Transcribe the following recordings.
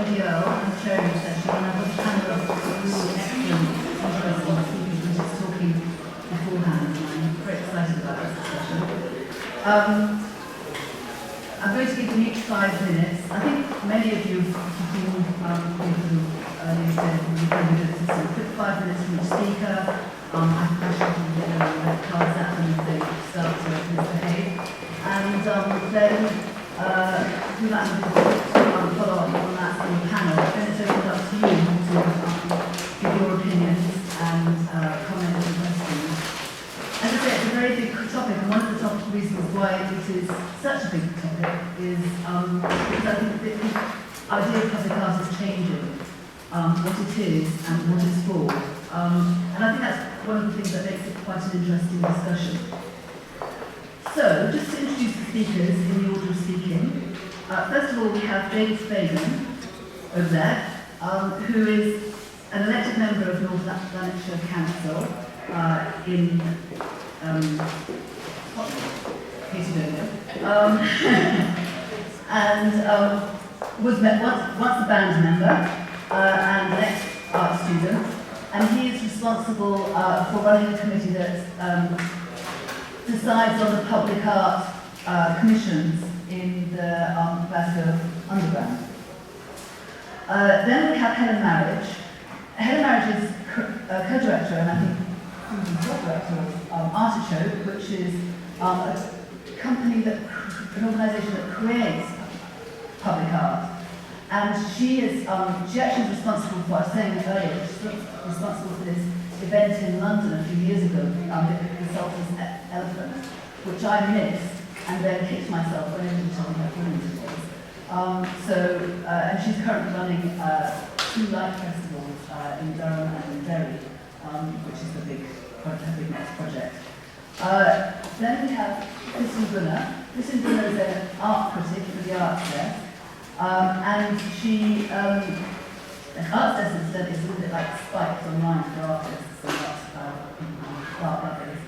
ODO, I'm chairing the session, and I've got a panel of really excellent, interesting speakers who were just talking beforehand, and I'm very excited about this discussion. I'm going to give them each 5 minutes. I think many of you have been people earlier said you've probably done this, so quick 5 minutes from each speaker. I can push them to the red cards at them if they start to misbehave. And then we might have a follow-up on that from the panel. Then it's opened up to you to give your opinions and comments and questions. As I say, it's a very big topic, and one of the top reasons why it is such a big topic is because I think the idea of public art is changing, what it is and what it's for. And I think that's one of the things that makes it quite an interesting discussion. So, just to introduce the speakers in the order of speaking. First of all, we have David Fagan over there, who is an elected member of North Lanarkshire Council in in case you don't know, and was once a band member and an ex-art student, and he is responsible for running a committee that decides on the public art commissions in the Glasgow Underground. Then we have Helen Marriage. Helen Marriage is co-director, and I think co-director of Artichoke, which is a company an organisation that creates public art. And she actually is responsible for, I was saying earlier, she's responsible for this event in London a few years ago, the Sultan's Elephant, which I missed and then kicked myself when everybody told me how brilliant it was. And she's currently running 2 light festivals in Durham and in Derry, which is the big next project. Then we have Kristin Brunner. Kristin Brunner is an art critic for the Arts Desk. And she, an Arts Desk instead is a little bit like spikes online for artists and art lovers.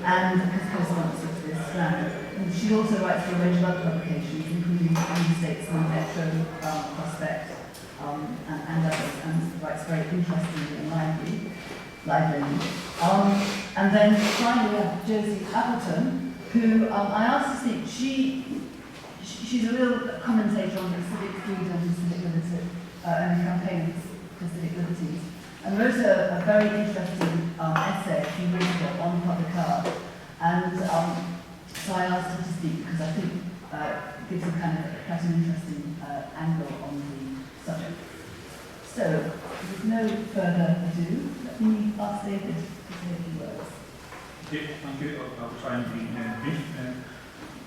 And because corresponds with this strand. And she also writes for a range of other publications, including New Statesman, Metro, Prospect, and others, and writes very interestingly and lively. And then finally we have Josie Appleton, who I asked to speak. She's a real commentator on the civic freedom and civic liberty, and campaigns for civic liberties, and wrote a very interesting essay a few years ago on public art. And so I asked her to speak because I think it gives a kind of quite an interesting angle on the subject. So, with no further ado, let me ask David to say a few words. Okay, thank you. I'll try and be brief.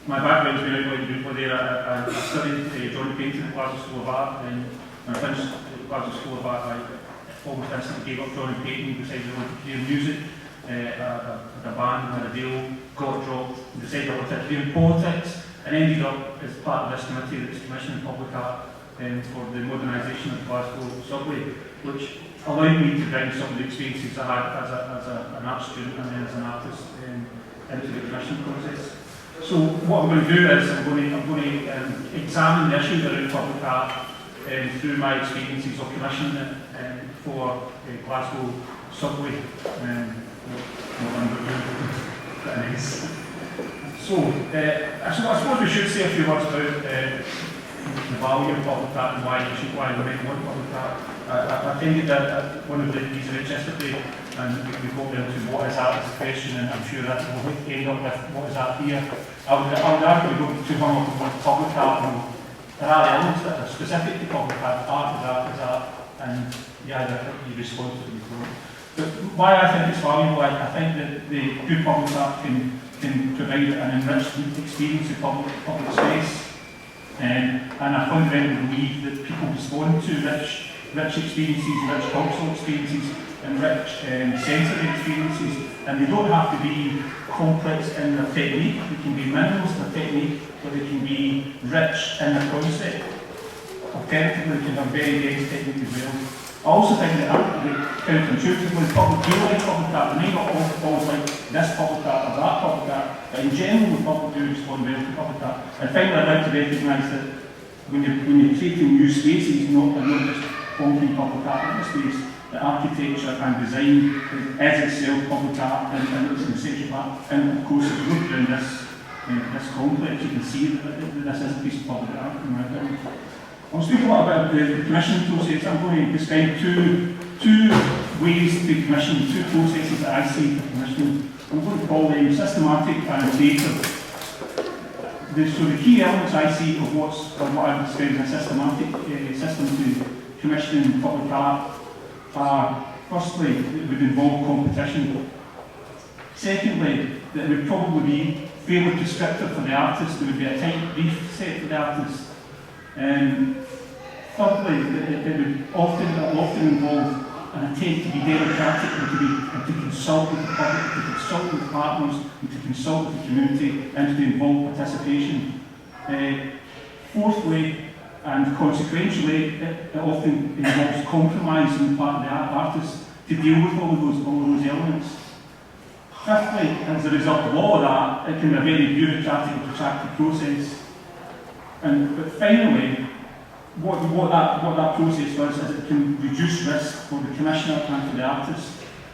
My background's been outlined briefly there. I studied drawing painting at Glasgow School of Art, and when I finished at Glasgow School of Art, I almost instantly gave up drawing painting, decided I wanted to do music. I had a band, had a deal, got dropped, decided I wanted to do in politics, and ended up as part of this committee that's commissioning public art for the modernisation of the Glasgow subway, which allowed me to bring some of the experiences I had as an art student and then as an artist into the commissioning process. So what I'm going to do is I'm going to examine the issues around public art through my experiences of commissioning it for Glasgow subway. So I suppose we should say a few words about the value of public art and why we might want public art. I attended one of these events yesterday, and we got into what is art as a question, and I'm sure that we'll end up with what is art here. I would argue we go too long with public art, and there are elements that are specific to public art. Art is art, and you respond to it. But why I think it's valuable, I think that the good public art can provide an enriched experience of public space. And I fundamentally believe that people respond to rich experiences, rich cultural experiences, and rich sensory experiences, and they don't have to be complex in their technique. They can be minimalist in their technique, but they can be rich in their concept. Alternatively, they can have very dense technique as well. I also think that counterintuitively, public do like public art. They may not always like this public art or that public art, but in general, the public do respond well to public art. And finally, I'd like to recognise that when you're creating new spaces, not just honking public art in the space, the architecture and design is itself public art and it's an essential part. And of course, if you look around this complex, you can see that this is a piece of public art. I'll speak a lot about the commissioning process. I'm going to describe two ways to commission, two processes that I see for commissioning. I'm going to call them systematic and creative. So the key elements I see of what I've described as a systematic system to commissioning public art are, firstly, it would involve competition. Secondly, that it would probably be fairly prescriptive for the artist. There would be a tight brief set for the artist. Thirdly, it would often involve an attempt to be democratic and to consult with the public, to consult with partners, and to consult with the community, and to involve participation. Fourthly, and consequentially, it often involves compromise on the part of the artist to deal with all of those elements. Fifthly, as a result of all of that, it can be a very bureaucratic and protracted process. But finally, what that process does is it can reduce risk for the commissioner and for the artist.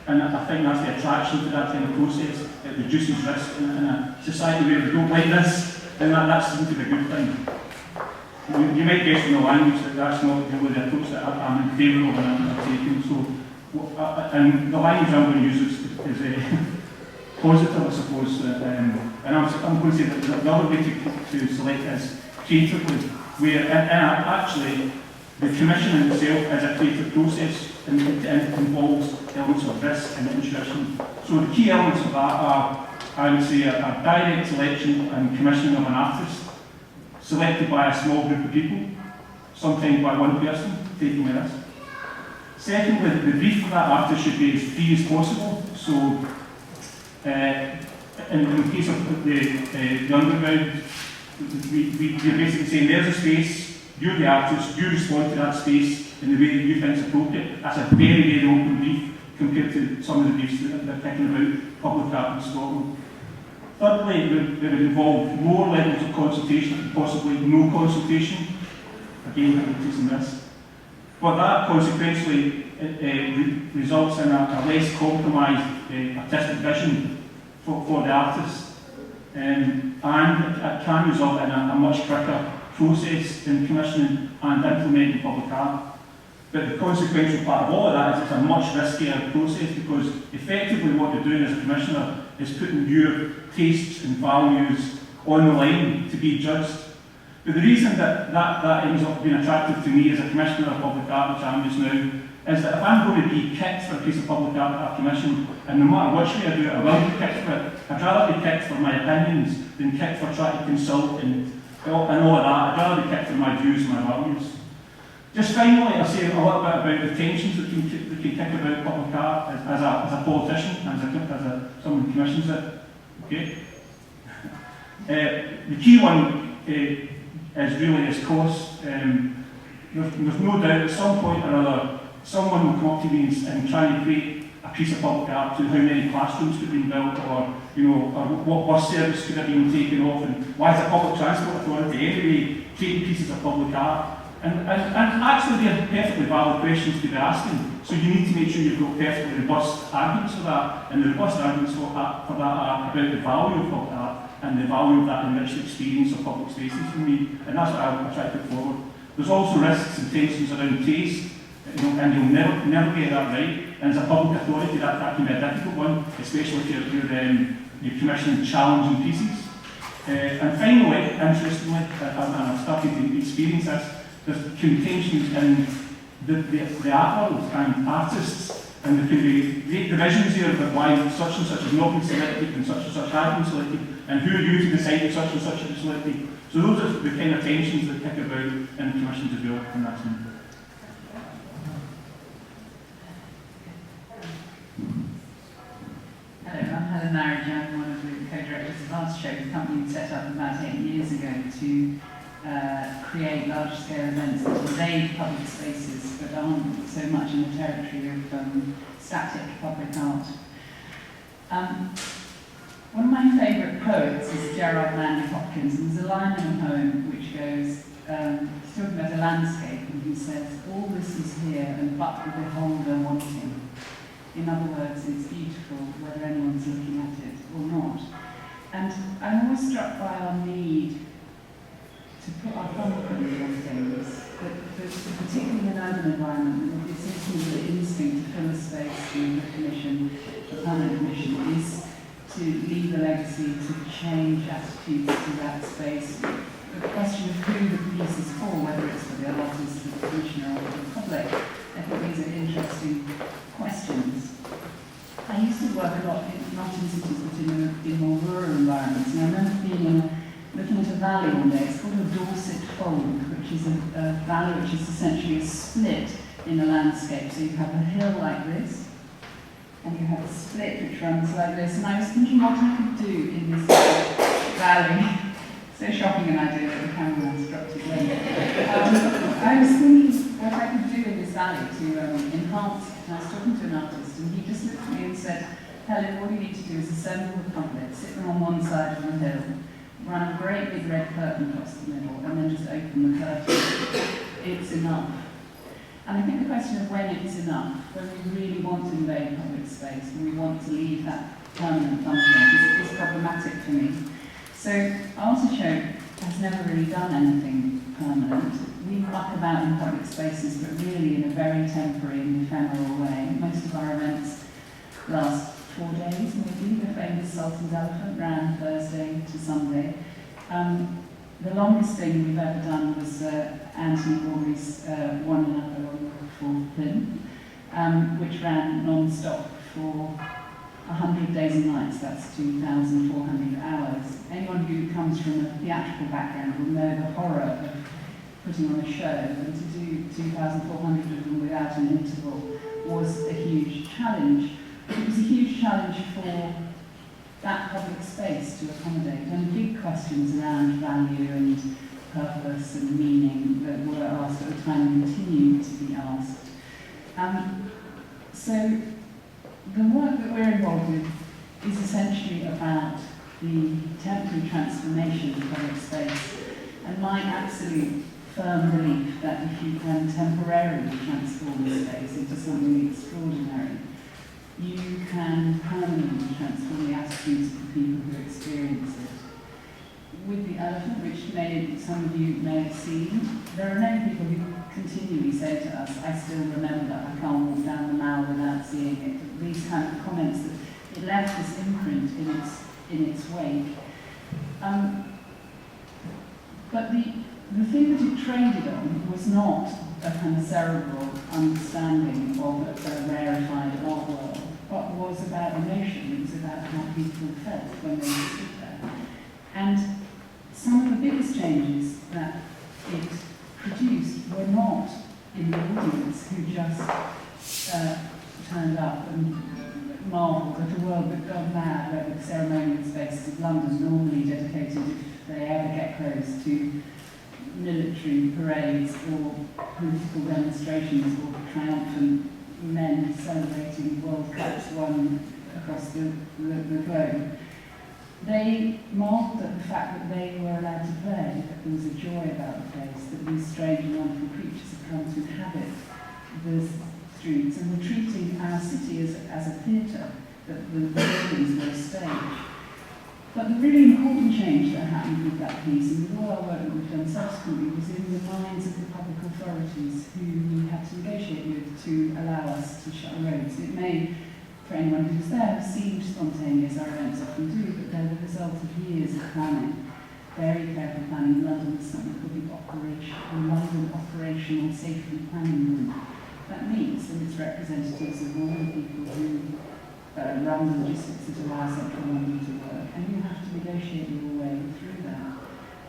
And I think that's the attraction to that kind of process. It reduces risk in a society where we don't like this, then that seems to be a good thing. You might guess from the language that that's not really the approach that I'm in favour of and I'm taking. And the language I'm going to use is positive, I suppose. And I'm going to say that the other way to select is creatively, where actually the commission itself is a creative process and it involves elements of risk and intuition. So the key elements of that are, I would say, a direct selection and commissioning of an artist, selected by a small group of people, sometimes by one person, taking a risk. Secondly, the brief for that artist should be as free as possible. So, in the case of the underground, we're basically saying there's a space, you're the artist, you respond to that space in the way that you think is appropriate. That's a very, very open brief compared to some of the briefs that they're thinking about public art in Scotland. Thirdly, it would involve lower levels of consultation, possibly no consultation. Again, increasing risk. But that consequently results in a less compromised artistic vision for the artist. And it can result in a much quicker process in commissioning and implementing public art. But the consequential part of all of that is it's a much riskier process because effectively what you're doing as a commissioner is putting your tastes and values on the line to be judged. But the reason that ends up being attractive to me as a commissioner of public art, which I am just now, is that if I'm going to be kicked for a piece of public art that I've commissioned, and no matter which way I do it, I will be kicked for it. I'd rather be kicked for my opinions than kicked for trying to consult and all of that. I'd rather be kicked for my views and my values. Just finally, I'll say a little bit about the tensions that can kick about public art as a politician, as someone who commissions it. Okay. The key one is really cost. There's no doubt at some point or other, someone will come up to me and try and create a piece of public art to how many classrooms could have been built, or what bus service could have been taken off, and why is the public transport authority anyway taking pieces of public art. And actually they're perfectly valid questions to be asking. So you need to make sure you've got perfectly robust arguments for that. And the robust arguments for that are about the value of public art and the value of that enriched experience of public spaces for me. And that's what I try to put forward. There's also risks and tensions around taste, and you'll never get that right. And as a public authority, that can be a difficult one, especially if you're commissioning challenging pieces. And finally, interestingly, and I've started to experience this, there's contentions in the art world and artists, and there can be great divisions here about why such and such has not been selected and such has been selected, and who are you to decide that such and such has been selected. So those are the kind of tensions that kick about in commissions as well, and that's me. Hello, I'm Helen Marriage. I'm one of the co-directors of Art Show, the company set up about 8 years ago to create large-scale events that invade public spaces but aren't so much in the territory of static public art. One of my favourite poets is Gerard Manley Hopkins, and there's a line in a poem which goes, he's talking about a landscape, and he says, all this is here, and but the beholder wanting. In other words, it's beautiful whether anyone's looking at it or not. And I'm always struck by our need to put our thumbprint on things, but particularly in an urban environment, it seems to me the instinct to fill a space through recognition, the permanent mission, is to leave a legacy, to change attitudes to that space. The question of who the piece is for, whether it's for the artist, the commissioner, or the public, I think these are interesting questions. I used to work a lot, not in cities, but in more rural environments, and I remember looking at a valley one day. It's called a Dorset Fold, which is a valley which is essentially a split in the landscape. So you have a hill like this, and you have a split which runs like this. And I was thinking what I could do in this valley. So shocking an idea that the camera instructed later. I was thinking what I could do in this valley to enhance. And I was talking to an artist, and he just looked at me and said, Helen, what you need to do is assemble the public, sit them on one side of the hill, run a great big red curtain across the middle, and then just open the curtain. It's enough. And I think the question of when it's enough, when we really want to invade public space, when we want to leave that permanent thumbprint, is problematic for me. So Artichoke has never really done anything permanent. We muck about in public spaces, but really in a very temporary and ephemeral way. Most of our events last 4 days, maybe. The famous Sultan's Elephant ran Thursday to Sunday. The longest thing we've ever done was Anthony Gormley's One Another on Fourth Plinth, which ran non-stop for 100 days and nights. That's 2,400 hours. Anyone who comes from a theatrical background will know the horror of putting on a show, and to do 2,400 of them without an interval was a huge challenge. It was a huge challenge for that public space to accommodate, and big questions around value and purpose and meaning that were asked at the time and continue to be asked. So the work that we're involved with is essentially about the temporary transformation of public space, and my absolute firm belief that if you can temporarily transform a space into something extraordinary, you can permanently transform the attitudes of the people who experience it. With the elephant, which some of you may have seen, there are many people who continually say to us, I still remember, I can't walk down the Mall without seeing it. These kind of comments that it left this imprint in its wake. But the thing that it traded on was not a kind of cerebral understanding of a rarefied art world, but was about emotion. It was about how people felt when they stood there. And some of the biggest changes that it produced were not in the audience who just turned up and marvelled at a world that gone mad, where the ceremonial spaces of London, normally dedicated, if they ever get close, to military parades or political demonstrations or triumphant men celebrating World Cups won across the globe. They marvelled at the fact that they were allowed to play, that there was a joy about the place, that these strange and wonderful creatures had come to inhabit the streets, and were treating our city as a theatre, that the buildings were a stage. But the really important change that happened with that piece, and with all our work that we've done subsequently, was in the minds of the public authorities who we had to negotiate with to allow us to shut roads. It may, for anyone who was there, have seemed spontaneous, our events often do, but they're the result of years of planning, very careful planning. In London there's something called the London Operational Safety Planning Group. That meets, and it's representatives of all the people who run the logistics that allow central London to work, and you have to negotiate your way through that.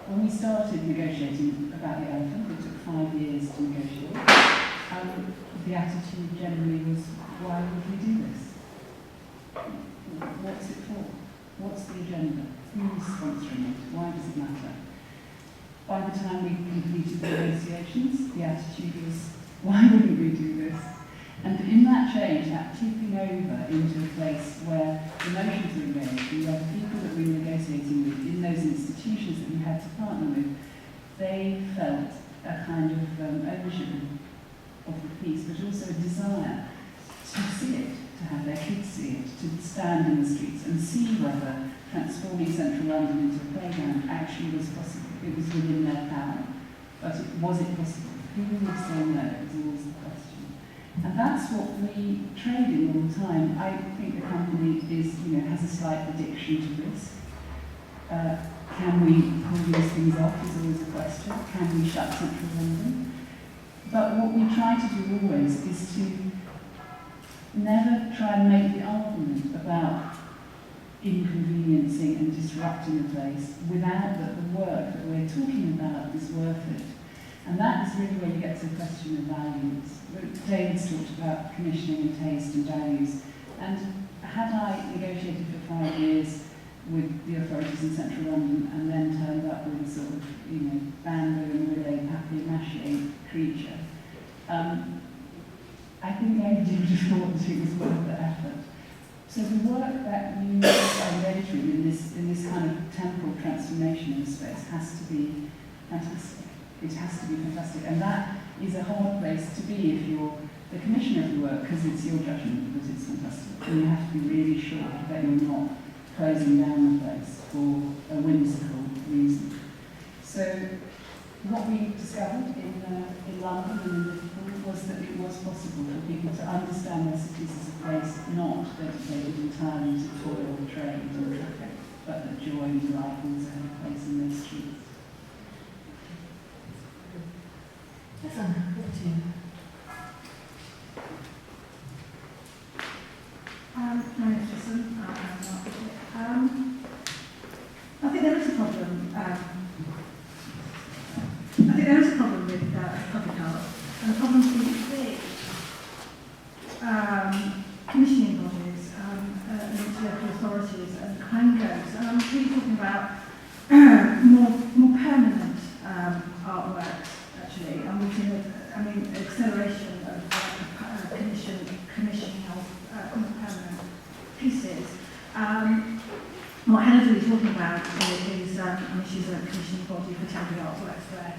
When we started negotiating about the elephant, it took 5 years to negotiate. The attitude generally was, why would we do this? What's it for? What's the agenda? Who's sponsoring it? Why does it matter? By the time we completed the negotiations, the attitude was, why wouldn't we do this? And in that change, that tipping over into a place where emotions were engaged, and where the people that we were negotiating with in those institutions that we had to partner with, they felt kind of ownership of the piece, but also a desire to see it, to have their kids see it, to stand in the streets and see whether transforming central London into a playground actually was possible. It was within their power. But was it possible? People would say no, is always the question. And that's what we trade in all the time. I think the company has a slight addiction to risk. Can we pull these things off is always a question. Can we shut central London? But what we try to do always is to never try and make the argument about inconveniencing and disrupting a place without that the work that we're talking about is worth it. And that is really where you get to the question of values. David's talked about commissioning and taste and values. And had I negotiated for 5 years with the authorities in central London and then turned up with a sort of, bamboo and willow papier-mâché creature, I think nobody would have thought that it was worth the effort. So the work that you are engaging in this kind of temporal transformation in space has to be fantastic. It has to be fantastic. And that is a hard place to be if you're the commissioner of the work, because it's your judgment that it's fantastic. And you have to be really sure that you're not closing down the place for a whimsical reason. So what we discovered in London and in Liverpool was that it was possible for people to understand their cities as a place not dedicated entirely to toil, trade and traffic, but that joy and delight also had a place in their streets. Yes, Anna, over to you. My name is Tristan. I think there is a problem. I think there is a problem with public art, and the problem seems to be commissioning bodies and local authorities and crime codes. And I'm really talking about more permanent artworks, actually. I'm looking at, acceleration of commissioning of more permanent pieces. What Helen is talking about is she's a commissioning body for temporary artworks where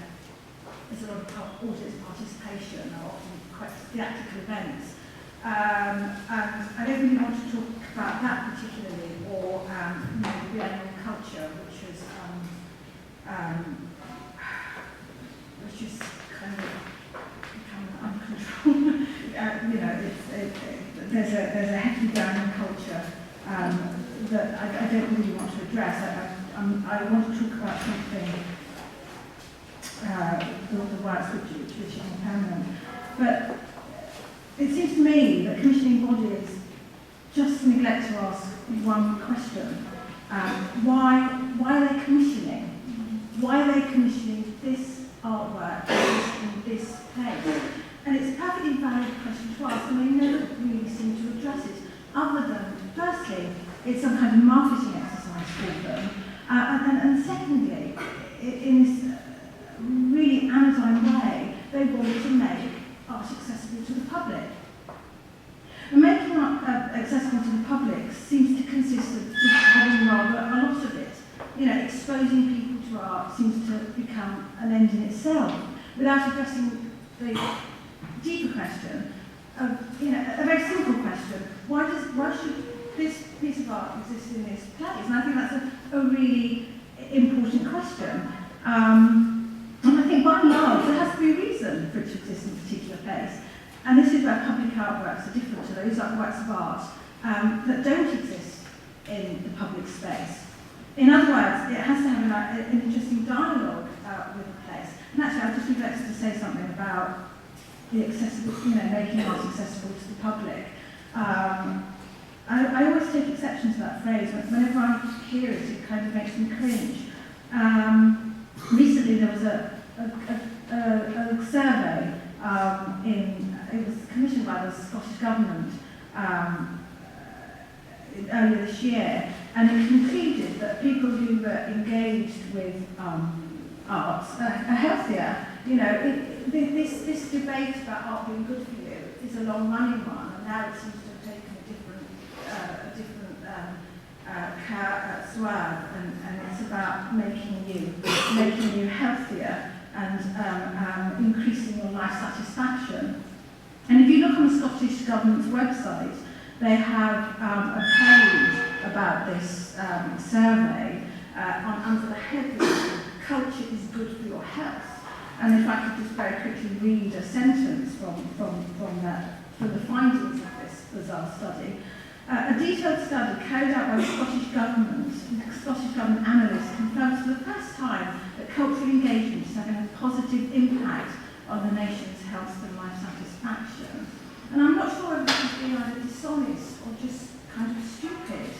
there's a lot of audience participation or quite theatrical events. And I don't really want to talk about that particularly, or the annual culture, which is kind of become uncontrolled. There's a hefty down culture that I don't really want to address. I want to talk about something, the works which are more permanent. But it seems to me that commissioning bodies just neglect to ask one question. Why are they commissioning? Why are they commissioning this artwork in this place? And it's a perfectly valid question to ask, and they never really seem to address it, other than, firstly, it's some kind of marketing exercise for them, and secondly, in this really anodyne way, they want to make art accessible to the public. And making art accessible to the public seems to consist of just having rather a lot of it. Exposing people to art seems to become an end in itself, without addressing the deeper question of, a very simple question: why should this piece of art exist in this place? And I think that's a really important question. And I think by and large there has to be a reason for it to exist in a particular place. And this is where public artworks are different to those works of art that don't exist in the public space. In other words, it has to have an interesting dialogue with the place. And actually, I just neglected to say something about the accessible, making art accessible to the public. I always take exception to that phrase. Whenever I hear it, it kind of makes me cringe. Recently, there was a survey it was commissioned by the Scottish Government earlier this year, and it concluded that people who were engaged with arts are healthier. This debate about art being good for you is a long-running one, and now it seems to have taken a different swerve, and it's about making you healthier and increasing your life satisfaction. And if you look on the Scottish Government's website, they have a page about this survey under the headline, "Culture is good for your health." And if I could just very quickly read a sentence from the findings of this bizarre study. A detailed study carried out by the Scottish Government analysts confirms for the first time that cultural engagement is having a positive impact on the nation's health and life satisfaction. And I'm not sure if this is being either dishonest or just kind of stupid.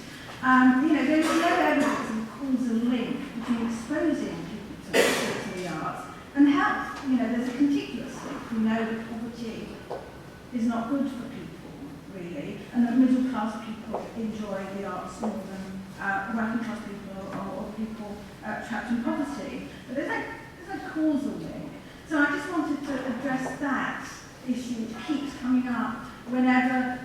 There is no evidence of a causal link between exposing people to the arts and health. There's a contiguous link. We know that poverty is not good for people, really, and that middle class people enjoy the arts more than working class people or people trapped in poverty. But there's no causal link. So I just wanted to address that issue, which keeps coming up whenever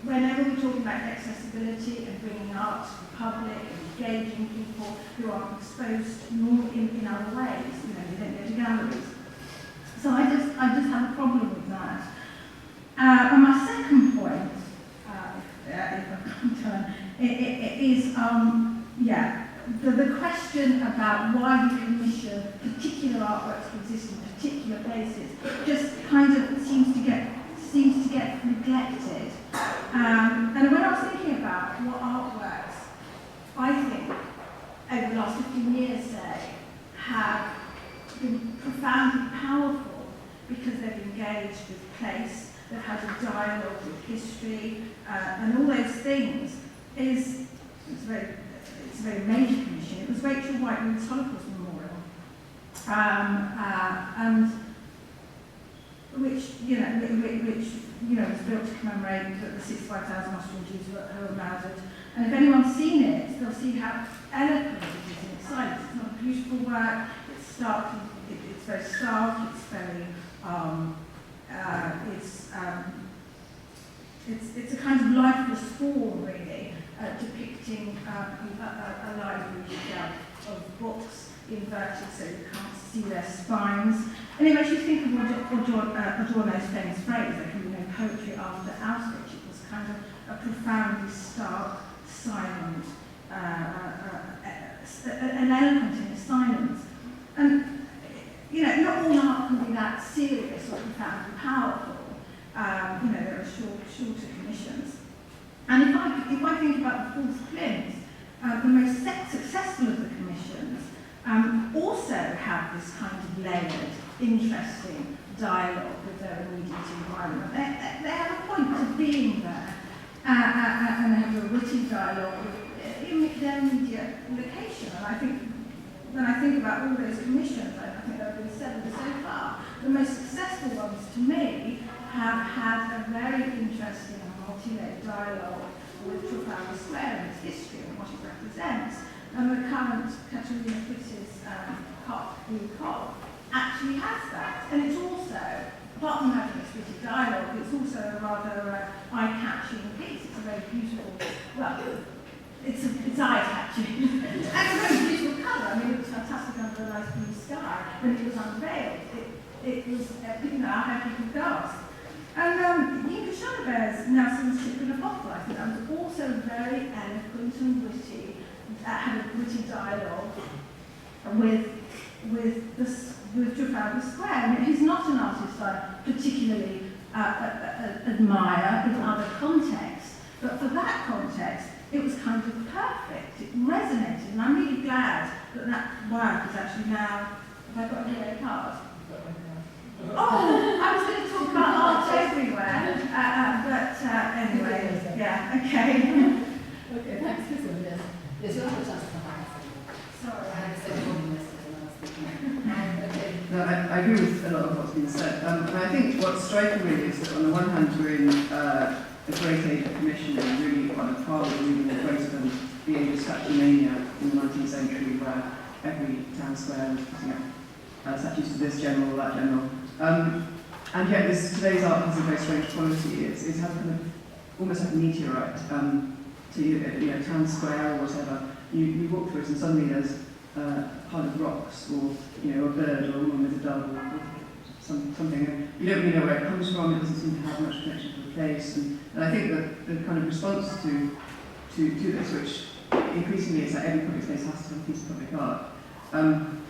we're talking about accessibility and bringing art to the public and engaging people who are exposed in other ways. They don't go to galleries. So I just have a problem with that. And my second point, if I can turn, is the question about why we commission particular artworks to exist in particular places just kind of seems to get neglected. And when I was thinking about what artworks I think over the last 15 years, say, have been profoundly powerful because they've engaged with place, they've had a dialogue with history, and all those things, it's a very major commission. It was Rachel Whitewood's Holocaust Memorial, and which was built to commemorate the 65,000 Austrian Jews who were murdered. And if anyone's seen it, they'll see how eloquent it is in its silence. It's not a beautiful work. It's stark. It's very stark. It's very it's a kind of lifeless form, really, depicting a library shelf of books inverted so you can't see their spines. And it makes you think of Adorno's famous phrase, there can be no poetry after Auschwitz. It was kind of a profoundly stark, silent, an eloquent in its silence. And, not all art can be that serious or profoundly powerful. There are shorter commissions. And if I think about the Fourth Plinth, the most successful of the commissions also have this kind of layered, interesting dialogue with their immediate environment. They have a point of being there, and they have a witty dialogue with their immediate location. And I think, when I think about all those commissions, I think there have been 7 so far, the most successful ones to me have had a very interesting and multi-layered dialogue with Trafalgar Square and its history and what it represents. And the current Catalina Fritz's Blue Cop actually has that. And it's also, apart from having a witty dialogue, it's also a rather eye-catching piece. It's a very beautiful, it's eye-catching. And a very beautiful colour. I mean, it was fantastic under a nice blue sky. When it was unveiled, it was, I had people gasp. And Inga Schoenberg's Nelson's Ship in a Bottle, I think that was also very eloquent and witty. Had a witty dialogue with Trafalgar Square. I mean, he's not an artist I particularly admire in other contexts, but for that context, it was kind of perfect. It resonated, and I'm really glad that work is actually now. Have I got a yellow card? Oh, I was going to talk about art everywhere, but anyway, yeah, okay. Okay, thanks, Susan. Yes, you'll have a chance to come back. Sorry. I said one yesterday when I was speaking. Okay. No, I agree with a lot of what's been said. And I think what's striking really is that on the one hand we're in a great age of commissioning, really quite a far moving greater than the age of statue mania in the 19th century, where every town square was putting up statues to this general or that general. And yet today's art has a very strange quality. It has kind of almost like a meteorite. To town square or whatever, you walk through it and suddenly there's a pile of rocks, or a bird or a woman with a dove, or some something, and you don't really know where it comes from, it doesn't seem to have much connection to the place, and I think that the kind of response to this, which increasingly it's like every public space has to have a piece of public art, and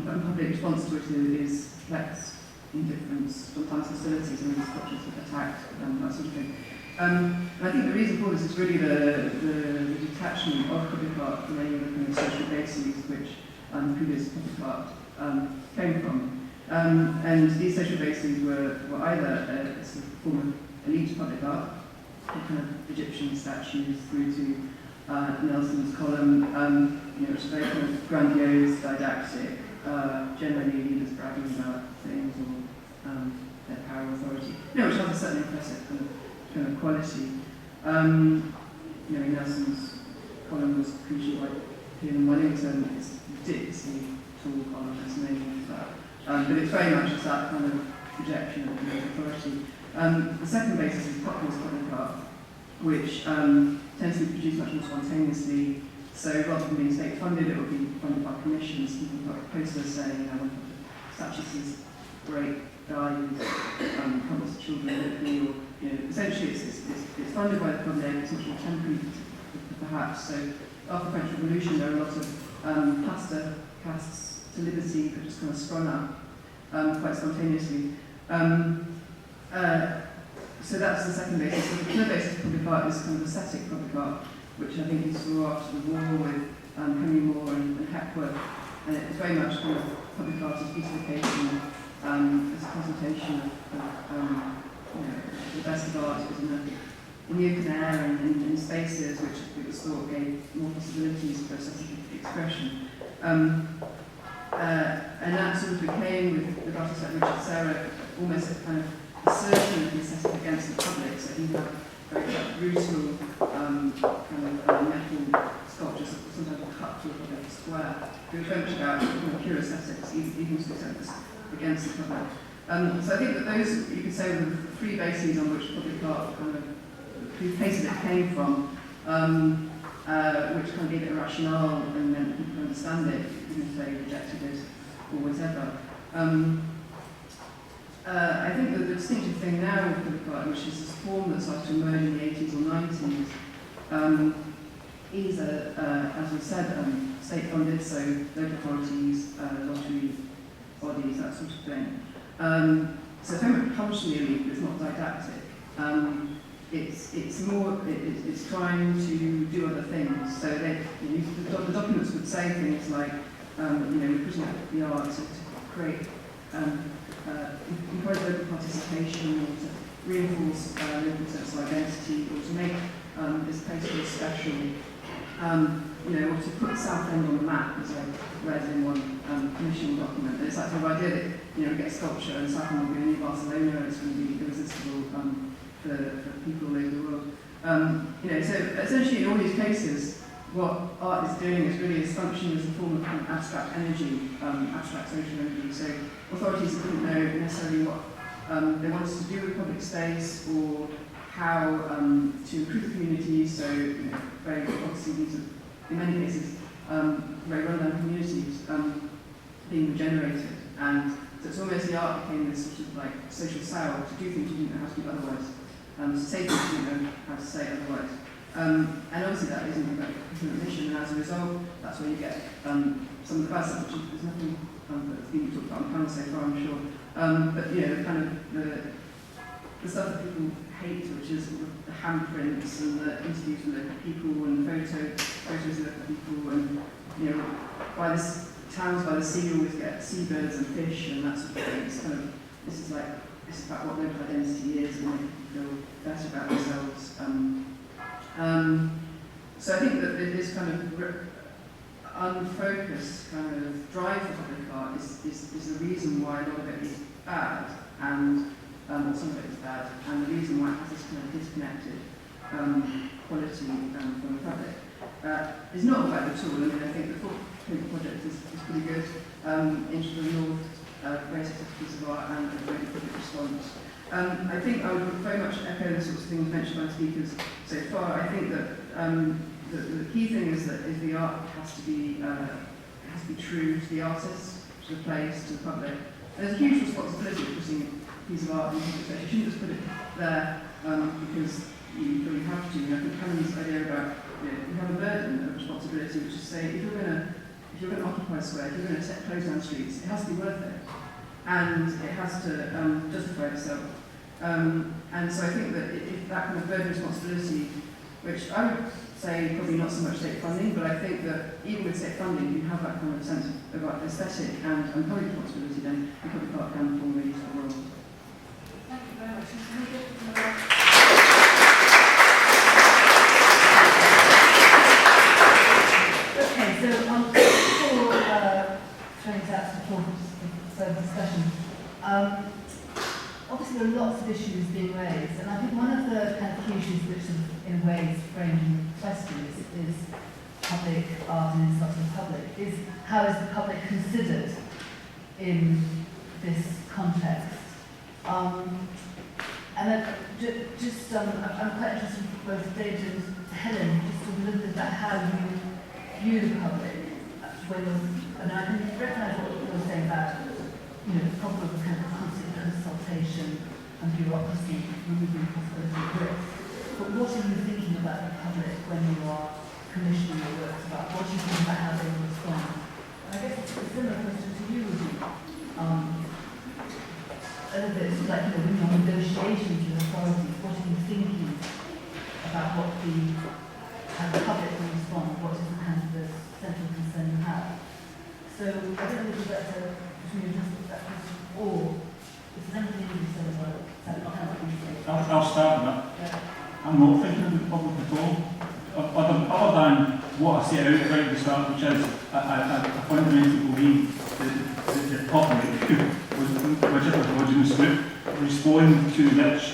public response to it is flex, indifference, sometimes hostility, some of these cultures are attacked, that sort of thing. And I think the reason for this is really the detachment of public art from any of the kind of social bases which previous public art came from. And these social bases were either a sort of form of elite public art, kind of Egyptian statues through to Nelson's column, which is very kind of grandiose, didactic, generally leaders bragging about things or their power and authority, which has a certain impressive kind of quality. Nelson's column was crucially like here in Wellington, it's ridiculously tall column, that's amazing for that. But it's very much just that kind of projection of authority. The second basis is populist public art, which tends to be produced much more spontaneously. So rather than being state funded, it will be funded by commissions. People put up posters saying, I want to statue this great guy who helps children with me, or essentially it's funded by the public, it's much more temporary perhaps. So after the French Revolution, there are a lot of plaster casts to liberty that just kind of sprung up quite spontaneously. So that's the second basis. So the third basis of public art is kind of aesthetic public art, which I think you saw after the war with Henry Moore and Hepworth, and it was very much kind of public art as beautification, as a presentation of the best of art was in the open air and in spaces which it was thought gave more possibilities for aesthetic expression. And that sort of became, with artists like Richard Serra, almost a kind of assertion of the aesthetic against the public. So he had very brutal kind of metal sculptures that sometimes cut to a square. It was very much about pure aesthetics, even to the extent against the public. So I think that those, you could say, were the three bases on which public art kind of, whose places it came from, which kind of gave it a rationale and then people could understand it, even if they rejected it or whatever. I think that the distinctive thing now with public art, which is this form that started to emerge in the 80s or 90s, is, as we said, state-funded, so local authorities, lottery bodies, that sort of thing. So very much functionally elite, but it's not didactic. It's trying to do other things. So the documents would say things like, we're putting up the art to create, encourage local participation, or to reinforce local sense of identity, or to make this place feel special, or to put Southend on the map, as I read in one commission document. And it's that sort of idea that we get sculpture and Southend will be a new Barcelona, and it's going to be irresistible for people all over the world. So essentially in all these cases, what art is doing is really is functioning as a form of kind of abstract energy, abstract social energy. So authorities didn't know necessarily what they wanted to do with public space or how to improve the community. So very obviously these are in many cases very rundown communities being regenerated, and so it's almost the art became this sort of like social salve to do things you didn't know how to do otherwise, to say things you didn't know how to say otherwise. And obviously that isn't a very mission, and as a result, that's where you get some of the bad stuff, which is nothing that's been talked about on the panel so far, I'm sure. But the kind of the stuff that people hate, which is the handprints and the interviews with local people and the photos of local people, and by the towns by the sea you always get seabirds and fish and that sort of thing. It's kind of this is about what local identity is and making people feel better about themselves. So I think that this kind of unfocused kind of drive for public art is the reason why a lot of it is bad, and some of it is bad, and the reason why it has this kind of disconnected quality from the public. It's not bad at all. I mean, I think the Fourth Plinth project is pretty good. Into the North, great piece of art and a great public response. I think I would very much echo the sorts of things mentioned by the speakers so far. I think that the key thing is that the art has to be true to the artist, to the place, to the public. There's a huge responsibility of putting art in the public space. You shouldn't just put it there because you feel you have to. I think Helen's idea about you have a burden of responsibility, which is say if you're going to occupy a square, if you're going to close down streets, it has to be worth it, and it has to justify itself. And so I think that if that kind of burden of responsibility, which I would say probably not so much state funding, but I think that even with state funding, you have that kind of sense of aesthetic and public responsibility, then the public art can perform really useful role. Thank you very much. Okay, so before throwing it out to the floor for further discussion, obviously there are lots of issues being raised, and I think one of the kind of key issues which in a way is framed in questions is public art and insult to the public, is how is the public considered in this context? And I'm quite interested in both David and Helen, just a little bit about how you view the public when, and I can recognise what you're saying about, the problem of kind of constant consultation and bureaucracy, removing the possibility of risk. But what are you thinking about the public when you are commissioning your works about? What do you think about how they will respond? And I guess it's a similar question to you, would you? A little bit sort of like, when you're negotiating with authorities, what are you thinking about how the public will respond? What is the kind of the central concern you have? So I don't know if that's between just that question, or if there's anything you can say about it, that not how you say. I'll start with that. Yeah. I'm not thinking of the public at all. Other than what I set out right at the start, which is I fundamentally believe that the public, whichever homogeneous group, respond to rich,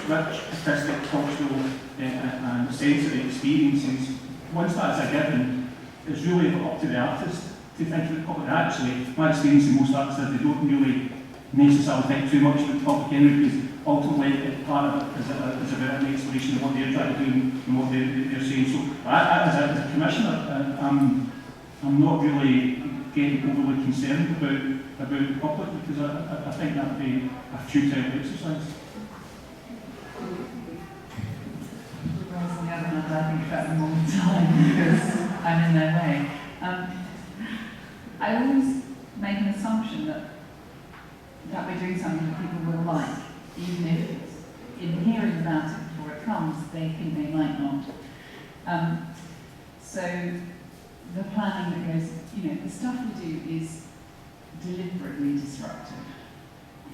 artistic, cultural and sensory experiences. Once that's a given, it's really up to the artist to think of the public. Actually, my experience in most artists is they don't really necessarily think too much about the public anyway, because ultimately part of it is about an exploration of what they're trying to do and what they're saying. So as a commissioner, I'm not really getting overly concerned about the public, because I think that would be a futile exercise. Whereas on the other hand, I think about them all the time because I'm in their way. I always make an assumption that we're doing something that people will like, even if in hearing about it before it comes, they think they might not. So the planning that goes, the stuff we do is deliberately disruptive.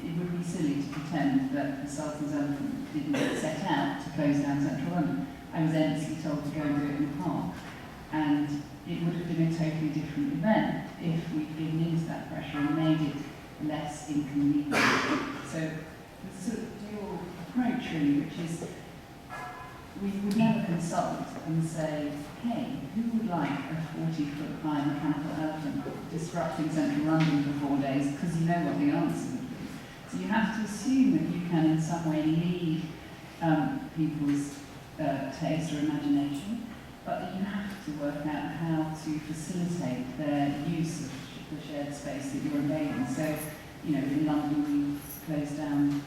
It would be silly to pretend that the Sultan's Elephant didn't set out to close down central London. I was endlessly told to go and do it in the park, and it would have been a totally different event if we'd given into that pressure and made it less inconvenient. So the sort of dual approach really, which is we would never consult and say, hey, who would like a 40-foot high mechanical elephant disrupting central London for 4 days, because you know what the answer would be. So you have to assume that you can in some way lead people's taste or imagination, but that you have to work out how to facilitate their use of the shared space that you're invading. So, in London we closed down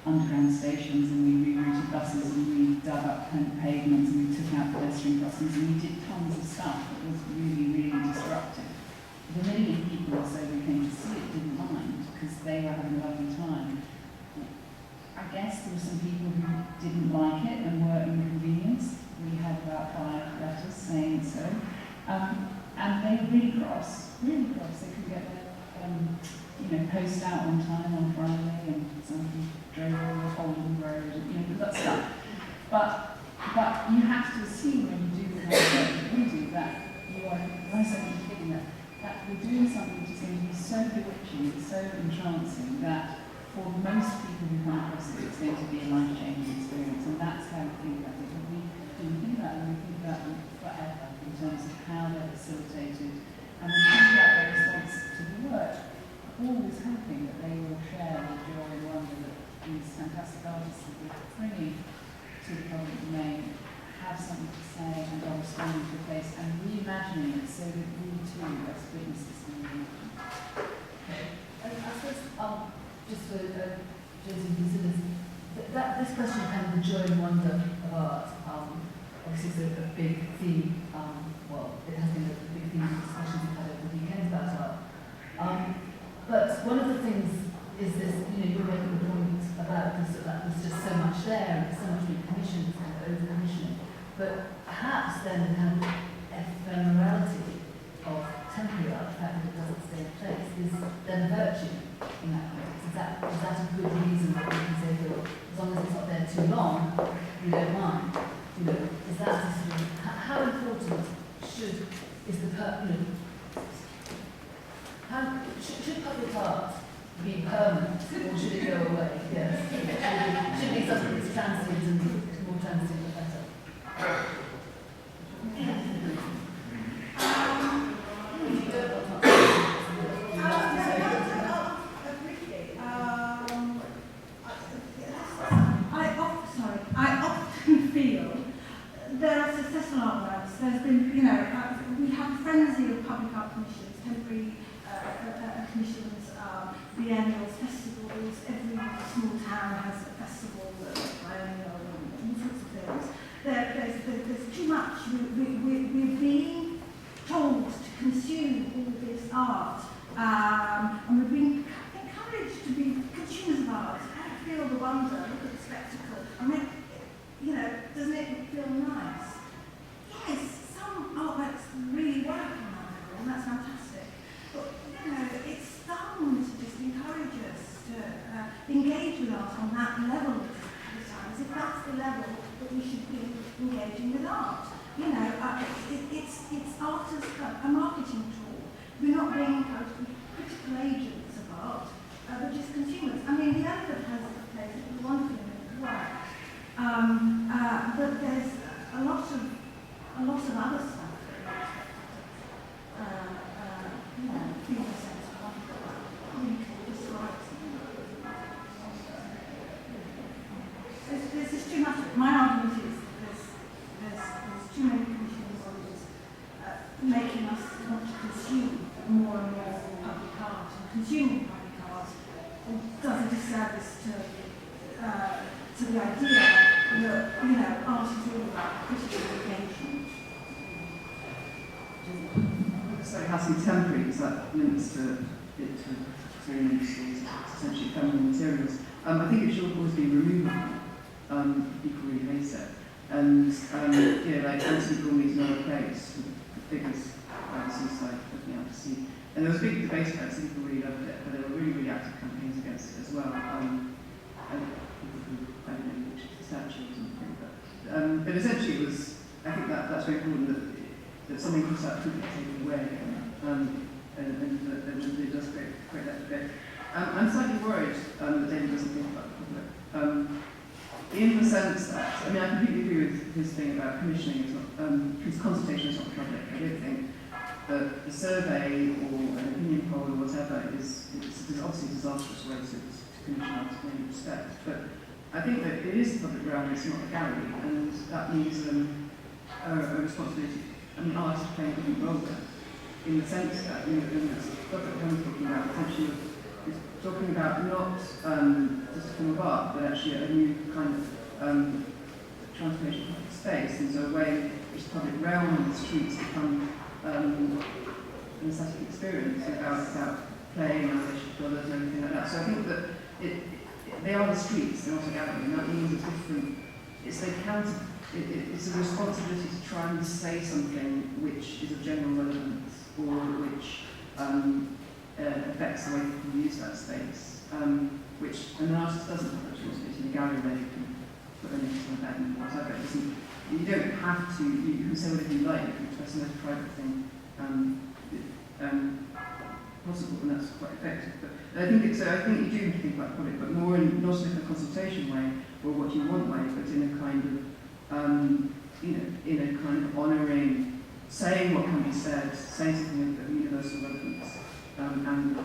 underground stations and we rerouted buses and we dug up pavements and we took out pedestrian crossings and we did tons of stuff that was really, really disruptive. The million people or so who came to see it didn't mind because they were having a lovely time. I guess there were some people who didn't like it and were inconvenienced. We had about 5 letters saying so. And they were really cross. They couldn't get their post out on time on Friday, and somebody drove over Wallinger Road, with that stuff. But you have to assume when you do the kind of work that we do that you are, when I say kidding, that we're doing something which is going to be so bewitching, so entrancing that for most people who come across it, it's going to be a life-changing experience, and that's how we think about it. We think about them, we think about them forever in terms of how they're facilitated, and we think about their response to the work, always hoping that they will share the joy and wonder that these fantastic artists that we're bringing to the public domain have something to say and are responding to a place and reimagining it so that we too, as witnesses, can reimagine. Okay. I suppose just for Josie and Priscilla's, this question of kind of the joy and wonder of art, obviously is a big theme, well, it has been a big theme of discussions we've had over the weekend about art. But one of the things is this, you were making a point about this, that there's just so much there, and there's so much being commissioned, kind of over-commissioning. But perhaps then the kind of ephemerality of temporary art, the fact that it doesn't stay in place, is then a virtue in that context. Is that a good reason that we can say, well, as long as it's not there too long, we don't mind? Is that a sort of, how important should public art be permanent, or should it go away? Yes. Should it be something that's transient and more transient the better? I often feel there are successful art works. There's been, we have a frenzy of public art commissions, temporary commissions, biennials, festivals. Every small town has a festival, biennial, all sorts of things. There's too much. We're being told to consume all this art, and we're being encouraged to be consumers of art. Feel the wonder, look at the spectacle. I mean, doesn't it feel nice? Yes, some artworks really work on that level, and that's fantastic. But, it's starting to just encourage us to engage with art on that level of as if that's the level that we should be engaging with art. It's art as a marketing tool. We're not being encouraged to be critical agents of art, but just consumers. I mean, the elephant has a place, it's wonderful in work. But there's a lot of other stuff. People say it's wonderful. There's just too much of it. My argument is there's too many commissioning bodies making us want to consume more and more public art, and consuming public art does a disservice to the idea that art is all about critical engagement. So it has to be temporary, because that links to experience, essentially feminine materials. I think it should always be removable. People really hate it. And, like Anthony Gormley's Another Place, the figures by the seaside looking out to sea. And there was a big debate about it, so people really loved it, but there were really, really active campaigns against it as well. And people who, I don't know, which is the statue or something. But essentially it was, I think that's very important that something like that couldn't get taken away. And it does create that debate. I'm slightly worried that David doesn't think about the public. In the sense that, I completely agree with his thing about commissioning, his consultation is not the public. I don't think that a survey or an opinion poll or whatever is obviously a disastrous way to commission art in many respects. But I think that it is the public realm, it's not a gallery, and that means a responsibility. Art is playing a big role there, in the sense that, as Dr. Cohen's talking about, potentially is talking about not just a form of art, but actually a new kind of transformation of public space, and so a way in which the public realm and the streets become an aesthetic experience about playing and relation to others and everything like that. So I think that they are the streets, they're not a gallery, and that means it's different. It's a responsibility to try and say something which is of general relevance, or which affects the way people use that space, which an artist doesn't have that responsibility. In a gallery where you can put anything on a bed and whatever. You don't have to, you can say whatever you like, you can express the most private thing possible, and that's quite effective. But I think you do have to think about the public, but more not in a consultation way, or what you want way, but in a kind of in a kind of honouring, saying what can be said, saying something of universal relevance, and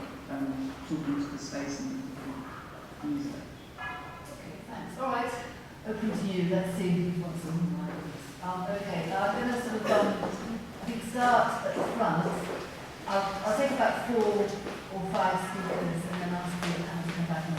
talking to the space and use it. Okay, thanks. All right, open to you. Let's see who wants some more. Okay, I'm going to sort of start at the front. I'll take about 4 or 5 speakers and then ask you to come back and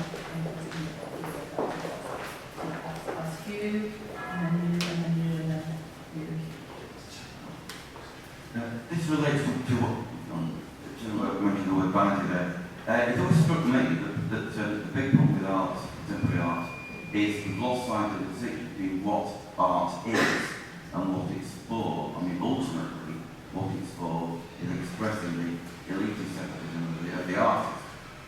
struck me that the big problem with art, contemporary art, is we've lost sight of the distinction between what art is and what it's for. I mean, ultimately, what it's for is expressing the elitist scepticism of the artist,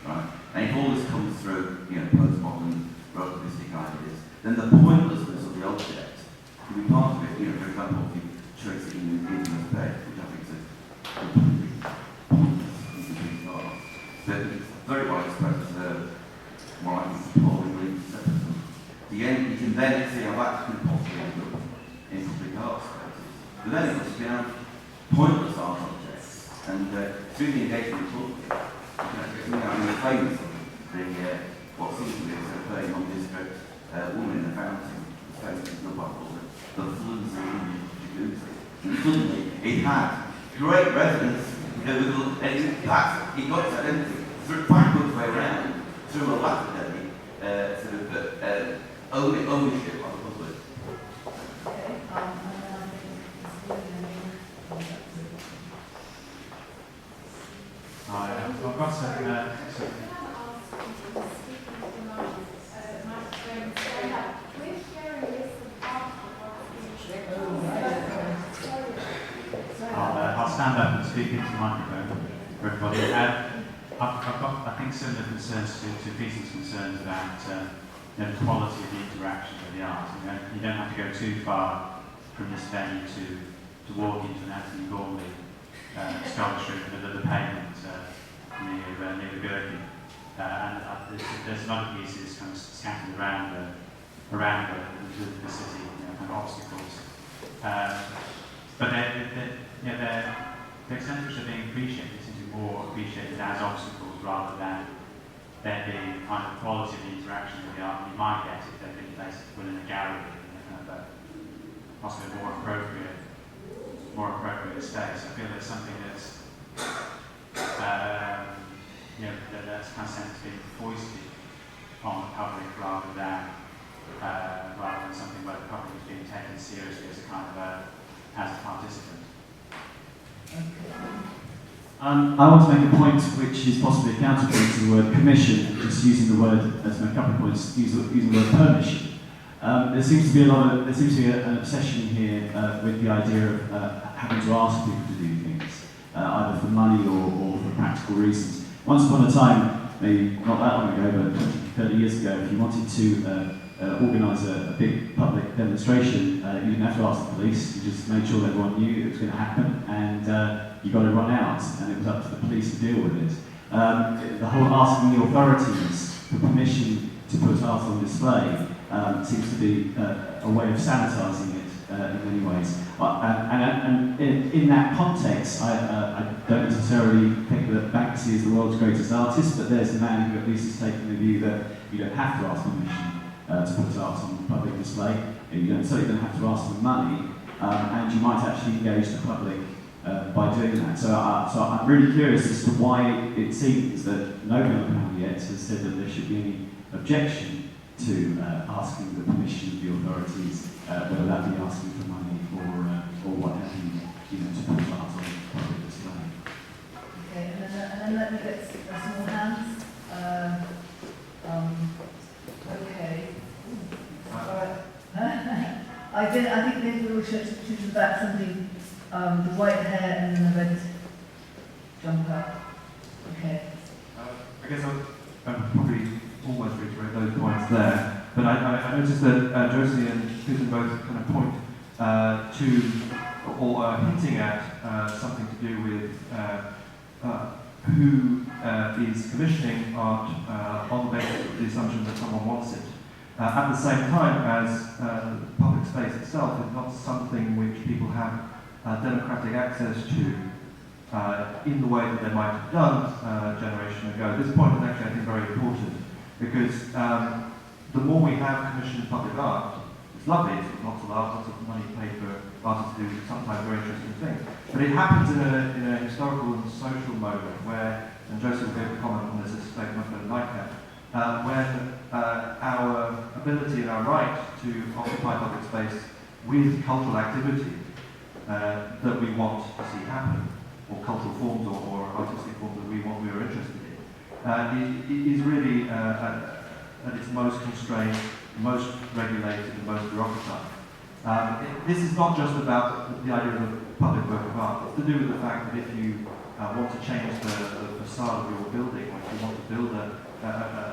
right? And if all this comes through, postmodern, relativistic ideas, then the pointlessness of the object can be part of it. For example, if you trace it in the Indian bed, which I think is a completely pointless piece of art, but it's very well expressed as what I think is appalling elitist scepticism. You can then see how that can possibly end up in public art spaces. But then it must be out pointless art objects, and through the engagement of the public, the famous what seems to be a very nondescript woman in a fountain, the famous Nobel, the fluency in Djibouti. And suddenly it had great resonance, and in fact, it got its identity through backwards way around, through a latter day ownership of the public. Okay, I've got some I'll stand up and speak into the microphone for everybody. I've got, I think, similar concerns to Peter's concerns about the quality of the interaction with the art. You don't have to go too far from this venue to walk into an Anthony Gormley sculpture in the middle of the pavement near the Gherkin. There's some other pieces kind of scattered around the city, kind of obstacles. But the extent to which they're being appreciated seems to be more appreciated as obstacles rather than there being kind of quality of the interaction with the art you might get if they've been placed within a gallery in kind of a possibly more appropriate space. I feel there's something that's that's kind of sense being foisted on the public rather than something where the public is being taken seriously as a kind of as a participant. I want to make a point which is possibly a counterpoint to the word commission, just using the word as a couple of points, using the word permission. There seems to be an obsession here with the idea of having to ask people to do things, either for money or for practical reasons. Once upon a time, maybe not that long ago, but 20, 30 years ago, if you wanted to organise a big public demonstration, you didn't have to ask the police. You just made sure that everyone knew it was going to happen, and you got to run out, and it was up to the police to deal with it. The whole asking the authorities for permission to put art on display seems to be a way of sanitising it in many ways. And in that context, I don't necessarily think that Banksy is the world's greatest artist, but there's a man who at least has taken the view that you don't have to ask permission to put art on public display. You certainly don't have to ask for money, and you might actually engage the public by doing that. So I'm really curious as to why it seems that no government yet has said that there should be any objection to asking the permission of the authorities, whether that be asking for money or what have you, to put art on public display. okay, and then let me get some more hands. Okay. All right. I think maybe we'll shoot to the back somebody, the white hair and then the red jumper. Okay. I guess I'll probably almost reiterate those points there, but I noticed that Josie and Susan both kind of point to or hinting at something to do with who is commissioning art on the basis of the assumption that someone wants it. At the same time as public space itself is not something which people have democratic access to in the way that they might have done a generation ago. This point is actually, I think, very important because the more we have commissioned public art, it's lovely, it's lots of art, lots of money paid for artists to do sometimes very interesting things, but it happens in a historical and social moment where, and Joseph will be able to comment on this as much better than I can, when our ability and our right to occupy public space with cultural activity that we want to see happen, or cultural forms or artistic forms that we are interested in, is really at its most constrained, most regulated, and most bureaucratized. This is not just about the idea of a public work of art. It's to do with the fact that if you want to change the facade of your building, or if you want to build a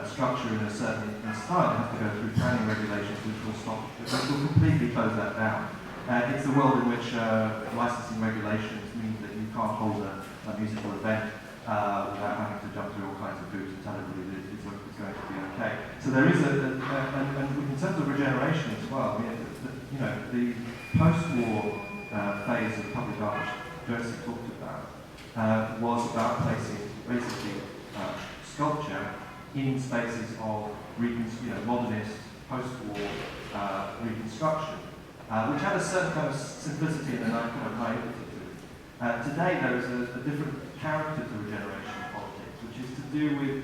structure in a certain style, it has to go through planning regulations which will completely close that down. It's the world in which licensing regulations mean that you can't hold a musical event without having to jump through all kinds of hoops and tell everybody that it's going to be okay. So there is and in terms of regeneration as well, I mean, the post-war phase of public art, which Joseph talked about, was about placing basically sculpture in spaces of modernist post-war reconstruction, which had a certain kind of simplicity and a kind of naivety to it. Today there is a different character to regeneration politics, which is to do with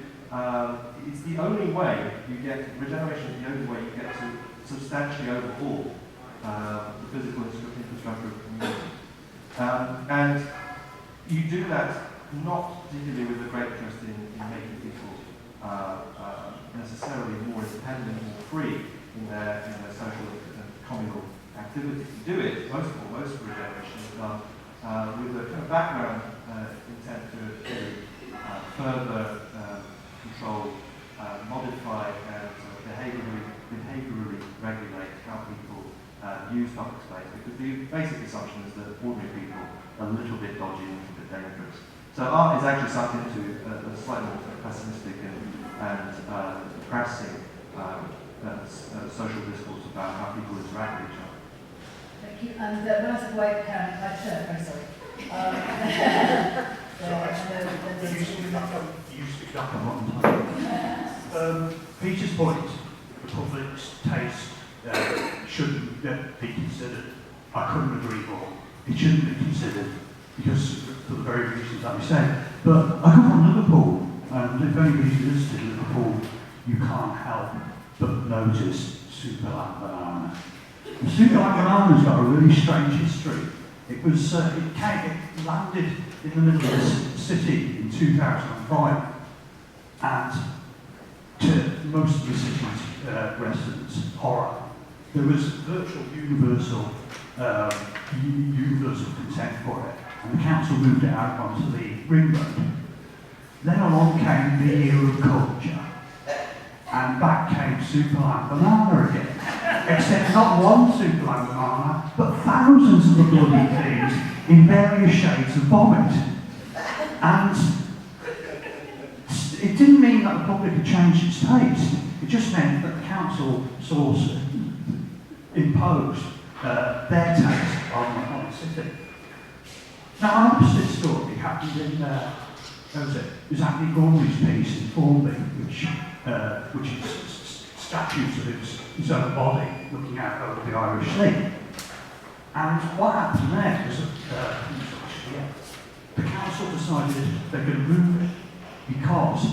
it's the only way you get regeneration is the only way you get to substantially overhaul the physical infrastructure of communities. And you do that not particularly with a great interest in making people necessarily more independent, more free in their social and communal activities. You do it, most regeneration is done with a kind of background intent to further control, modify, and behaviourally regulate how people use public space, because the basic assumption is that ordinary people are a little bit dodgy and a little bit dangerous. So art is actually sunk into a slightly more pessimistic and depressing social discourse about how people interact with each other. Thank you. And when I said white parent, my shirt, very sorry. You speak up a lot of time. Peter's point, the public's taste shouldn't be considered. I couldn't agree more. It shouldn't be considered because for the very reasons that we said. But I come from Liverpool, and if anybody's visited Liverpool, you can't help but notice Superland Banana. The Superland Banana's got a really strange history. It landed in the middle of the city in 2005, and to most of the city's residents, horror. There was virtual universal consent for it, and the council moved it out onto the ring road. Then along came the era of culture, and back came Superland Banana again. Except not one Superland Banana, but thousands of the bloody things in various shades of vomit. And it didn't mean that the public had changed its taste. It just meant that the council imposed their taste on the city. Now, an opposite story happened in, it was Andy Gormley's piece in Formby, which is statues of his own body looking out over the Irish Sea. And what happened there was that the council decided they're going to move it because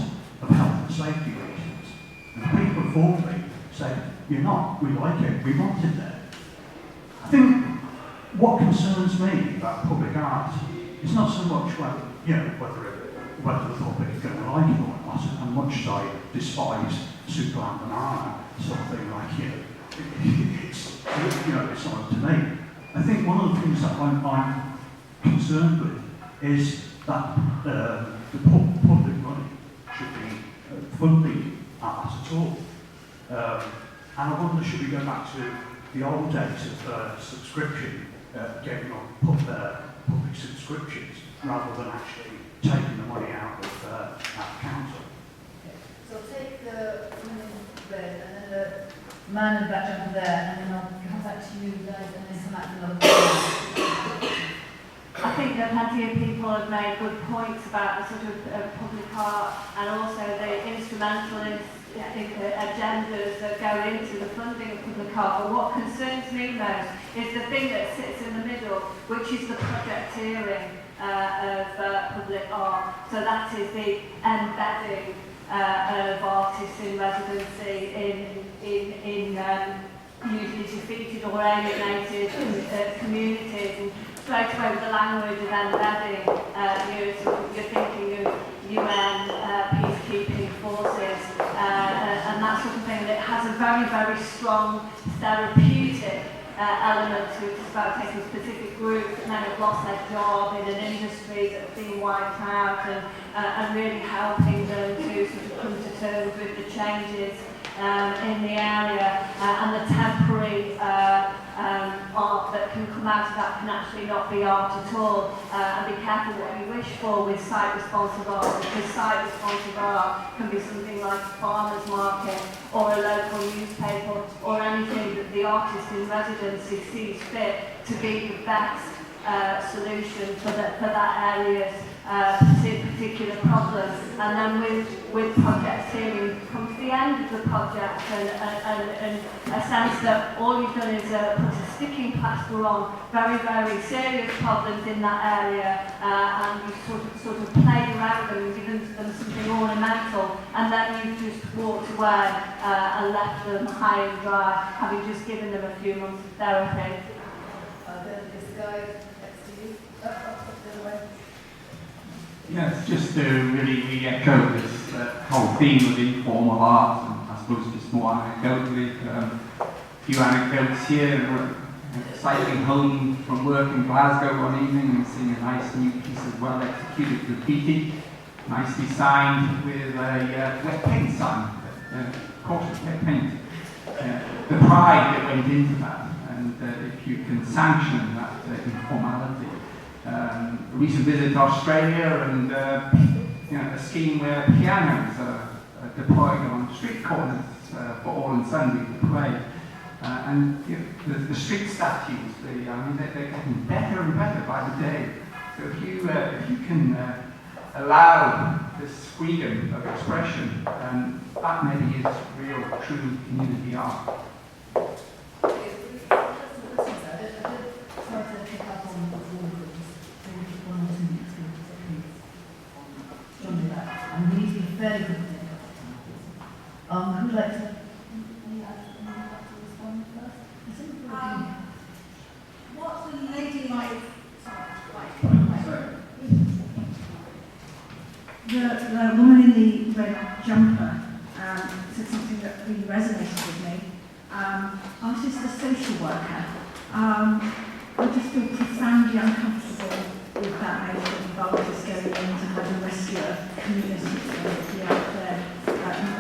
of health and safety reasons. And the people of Formby said, "You're not, we like it, we want it there." I think what concerns me about public art is not so much whether the public is going to like it or not, and much as I despise Superland Banana, sort of thing like, it's not up to me. I think one of the things that I'm concerned with is that the public money should be funding art at all. And I wonder, should we go back to the old days of subscription, getting on public subscriptions, rather than actually taking the money out of council? Okay. So I'll take the woman in red, and then the man in the back jumper there, and then I'll come back to you guys, and then come back to another question. I think that plenty of people have made good points about the sort of public art and also the instrumentalist agendas that go into the funding of public art. But what concerns me most is the thing that sits in the middle, which is the projecteering of public art. So that is the embedding of artists in residency in usually defeated or alienated communities. And straight away with the language of embedding, you're thinking of UN peace peacekeeping forces and that sort of thing. And it has a very, very strong therapeutic element to it. It's about taking specific groups that may have lost their job in an industry that have been wiped out and really helping them to sort of come to terms with the changes in the area and the temporary art that can come out of that can actually not be art at all. And be careful what you wish for with site-responsive art, because site-responsive art can be something like a farmer's market or a local newspaper or anything that the artist in residency sees fit to be the best solution for that area's particular problem. And then with project hearing comes the end of the project and a sense that all you've done is put a sticking plaster on very, very serious problems in that area and you've sort of played around them and given them something ornamental, and then you've just walked away and left them high and dry, having just given them a few months of therapy. This guy next to you. The other way. Yes, just to really echo this whole theme of informal art, and I suppose just more anecdotally, a few anecdotes here. Cycling home from work in Glasgow one evening and seeing a nice new piece of well-executed graffiti, nicely signed with a wet paint sign, cautious wet paint. The pride that went into that, and if you can sanction that informality. A recent visit to Australia and a scheme where pianos are deployed on street corners for all and sundry to play. And the street statues, they're getting better and better by the day. So if you can allow this freedom of expression, that maybe is real, true community art. And we need to be very good at it. Who'd like to? What's the lady like? The woman in the red jumper said something that really resonated with me. Art is the social worker. I just feel profoundly uncomfortable with that notion of volunteers going in to have a rescue of community out there,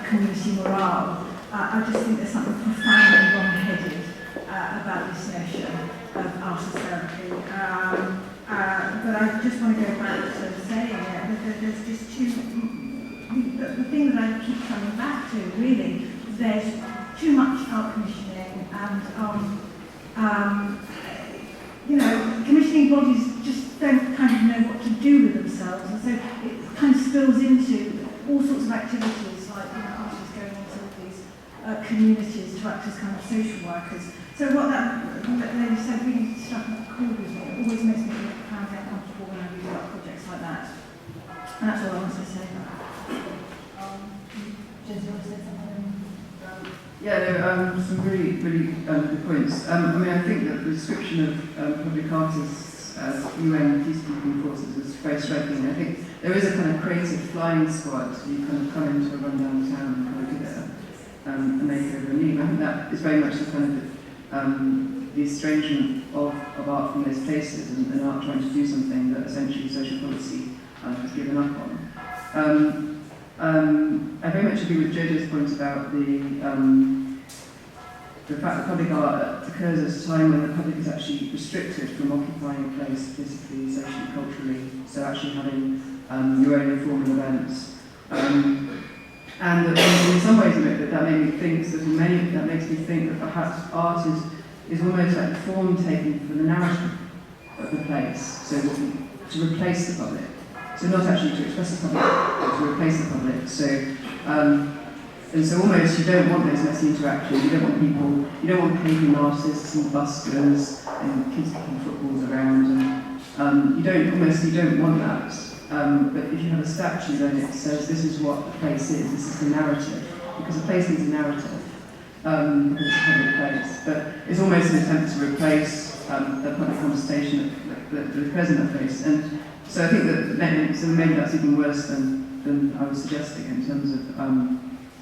community morale. I just think there's something profoundly wrong-headed about this notion of art as therapy. But I just want to go back to saying that there's just the thing that I keep coming back to, really, there's too much art commissioning and commissioning bodies just don't kind of know what to do with themselves, and so it kind of spills into all sorts of activities, like artists going into all these communities to act as kind of social workers. So what that lady said really struck a chord with me. It always makes me feel profoundly uncomfortable when I read about projects like that. And that's all I want to say. Jez, you want to say something? Some really good points. I think that the description of public artists as UN peacekeeping forces is very striking. I think there is a kind of creative flying squad. You kind of come into a rundown town and kind of give it a makeover and leave. I think that is very much the kind of the estrangement of art from those places and art trying to do something that essentially social policy has given up on. I very much agree with Jojo's point about the fact that public art occurs at a time when the public is actually restricted from occupying a place politically, socially, culturally, so actually having your own informal events. And in some ways that makes me think that perhaps art is almost like the form taken for the narrative of the place, so to replace the public. So not actually to express the public, but to replace the public. So and so almost you don't want those messy interactions, you don't want paving artists and buskers and kids kicking footballs around, and you don't want that. But if you have a statue, then it says this is what the place is, this is the narrative, because a place needs a narrative, because it's a public place. But it's almost an attempt to replace the public conversation that occurs in that place. And so I think that maybe that's even worse than than I was suggesting in terms of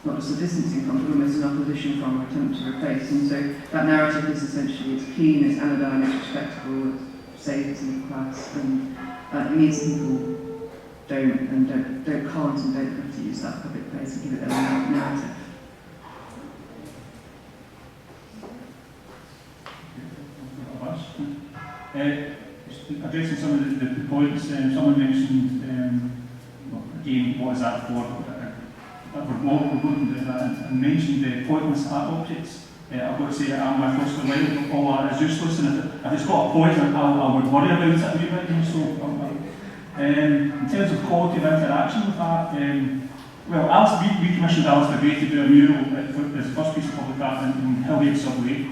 not just a distancing from, but almost an opposition from or attempt to replace. And so that narrative is essentially, it's clean, it's anodyne, it's respectable, it's safe, it's middle class, and it means people can't and don't have to use that public place and give it their own narrative. Addressing some of the points, someone mentioned, again, what is that for? We're going to do that, and mentioned the pointless art objects. I've got to say, I'm my first line, all art is useless, and if it's got a point, I would worry about it a wee bit. So, in terms of quality of interaction with that, well, we commissioned Alistair Gray to do a mural as the first piece of public art in Hillgate Subway.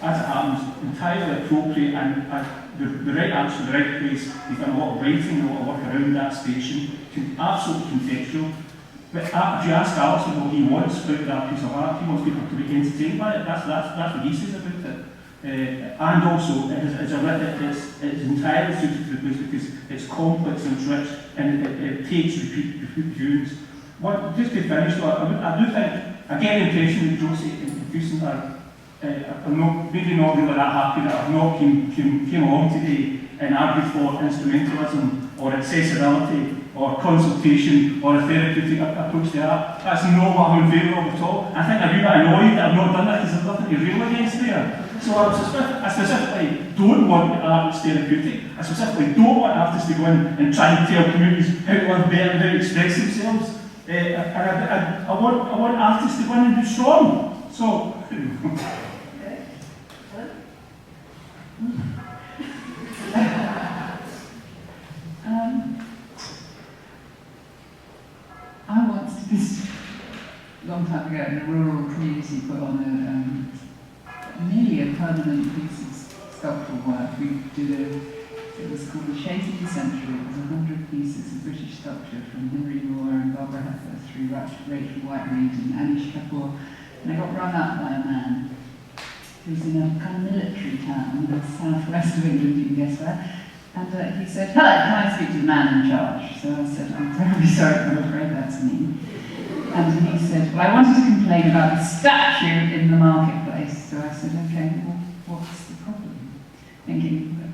As it happens, entirely appropriate and the right answer, the right place. He's done a lot of writing, a lot of work around that station, absolutely contextual. But if you ask Alistair what he wants out of that piece of art, he wants people to be entertained by it. That's what he says about it. And also, it's entirely suited to the place because it's complex and it's rich and it takes repeat viewings. Just to finish though, I do think, I get the impression that Josie and Houston are maybe not really that happy that I've not came along today and argued for instrumentalism or accessibility or consultation or a therapeutic approach to art. That's not what I'm in favour of at all. I think I'm a wee bit annoyed that I've not done that because there's nothing to rail against there. So I specifically don't want art that's therapeutic. I specifically don't want artists to go in and try and tell communities how to live better and how to express themselves. I want artists to go in and be strong. So. I once did this a long time ago in a rural community, put on nearly a permanent piece of sculptural work. It was called The Shades of the Century. It was 100 pieces of British sculpture from Henry Moore and Barbara Hepworth through Rachel White-Reed and Anish Kapoor. And I got rung up by a man who was in a kind of military town in the southwest of England, you can guess where. And he said, "Hello, can I speak to the man in charge?" So I said, "I'm terribly sorry, but I'm afraid that's me." And he said, "Well, I wanted to complain about the statue in the marketplace." So I said, "Okay, well, what's the problem?" Thinking, I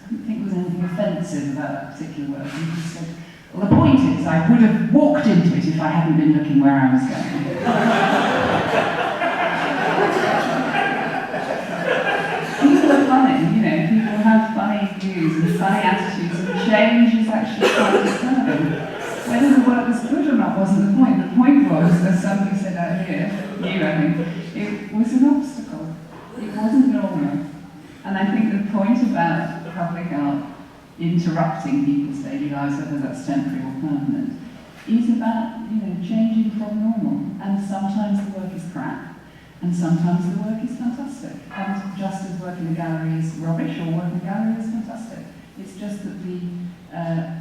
couldn't think there was anything offensive about that particular work. And he said, "Well, the point is, I would have walked into it if I hadn't been looking where I was going." People are funny, people have funny views and funny attitudes, and change is actually quite disturbing. Whether the work was good or not wasn't the point. The point was, as somebody said out here, I think, it was an obstacle. It wasn't normal. And I think the point about public art interrupting people's daily lives, whether that's temporary or permanent, is about, changing from normal. And sometimes the work is crap. And sometimes the work is fantastic. And just as work in a gallery is rubbish or work in a gallery is fantastic. It's just that the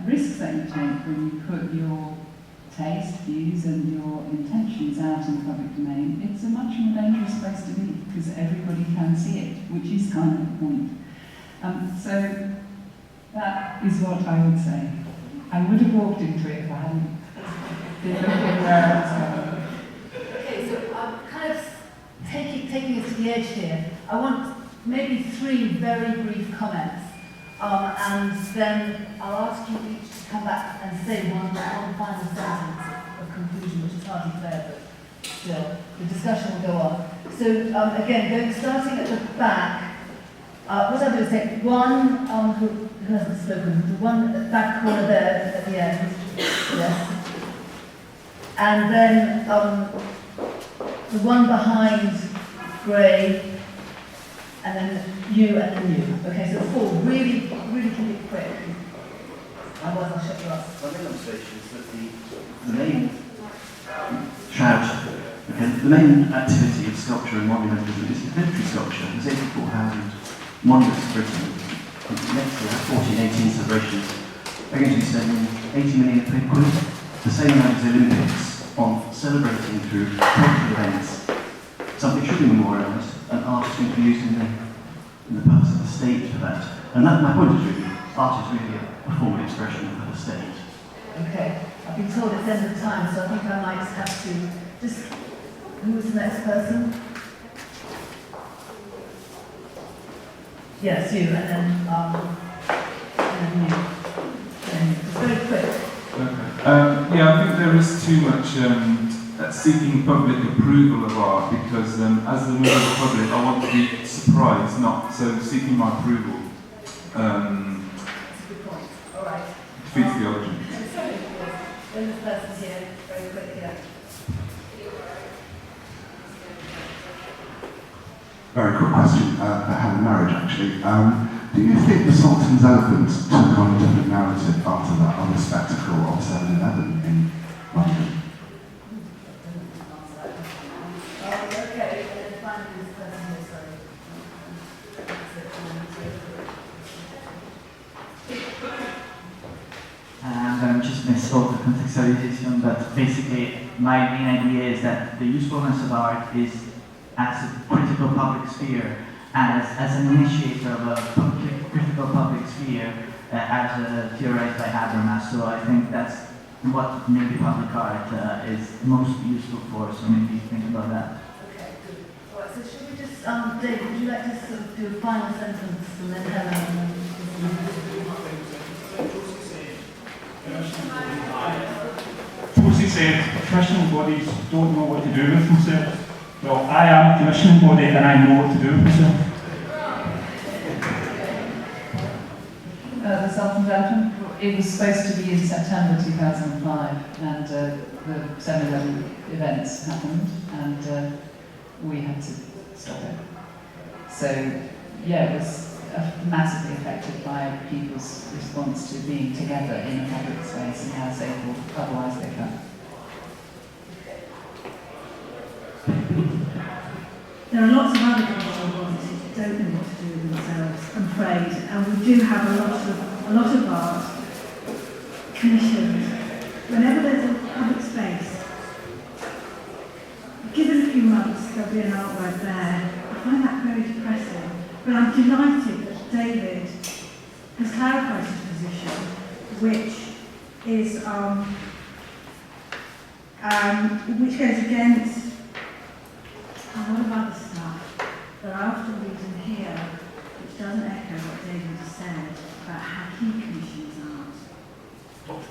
risks that you take when you put your taste, views and your intentions out in the public domain, it's a much more dangerous place to be because everybody can see it, which is kind of the point. So that is what I would say. I would have walked into it if I hadn't been looking where I was going. Okay, so I'm kind of taking us to the edge here. I want maybe 3 very brief comments, and then I'll ask you each to come back and say one final sentence of conclusion, which is hardly fair, but still, the discussion will go on. So again, starting at the back, what I'm going to say, one who hasn't spoken, the one at the back corner there at the end, yes, and then the one behind Gray, and then you, and then you. Okay, so 4. Really keep it quick. Otherwise I'll shut you up. My main observation is that the main the main activity of sculpture and monumentalism is military sculpture. There's 84,000 monuments in Britain. Next year, 14-18 celebrations are going to be spending 80 million quid, the same amount as the Olympics, on celebrating through cultural events. Something should be memorialised, and art is going to be used in the purpose of the state for that. And that, my point is really, art is really a form of expression of the state. Okay. I've been told it's end of time, so I think I might have to just... Who was the next person? Yes, you, and then you. And it's very quick. Okay. Yeah, I think there is too much seeking public approval of art because as the member of the public, I want to be surprised, not so seeking my approval. That's a good point. All right. Defeats the object. Then this person's here, very quick here. Very quick question that had a marriage actually. Do you think the Sultan's Elephants took on a different narrative after that other spectacle of 7-Eleven in London? Okay, and then finally this person here, sorry. And just misspoke the contextualization, but basically my main idea is that the usefulness of art is as a critical public sphere, as an initiator of a critical public sphere, as theorized by Habermas. So I think that's what maybe public art is most useful for, so maybe think about that. Okay, good. All right, so should we just, David, would you like to sort of do a final sentence and then Helen and then... Josie said, commissioning bodies don't know what to do with themselves. Well, I am a commissioning body and I know what to do with myself. The Sultan's Elephant, it was supposed to be in September 2005, and the 7/11 events happened, and we had to stop it. So, yeah, it was massively affected by people's response to being together in a public space and how safe or otherwise they felt. There are lots of other commissioning bodies who don't know what to do with themselves, I'm afraid, and we do have a lot of art commissioned. Whenever there's a public space, given a few months, there'll be an artwork there. I find that very depressing, but I'm delighted that David has clarified his position, which is which goes against a lot of other stuff that I often read in here, which doesn't echo what David has said about how he commissions art.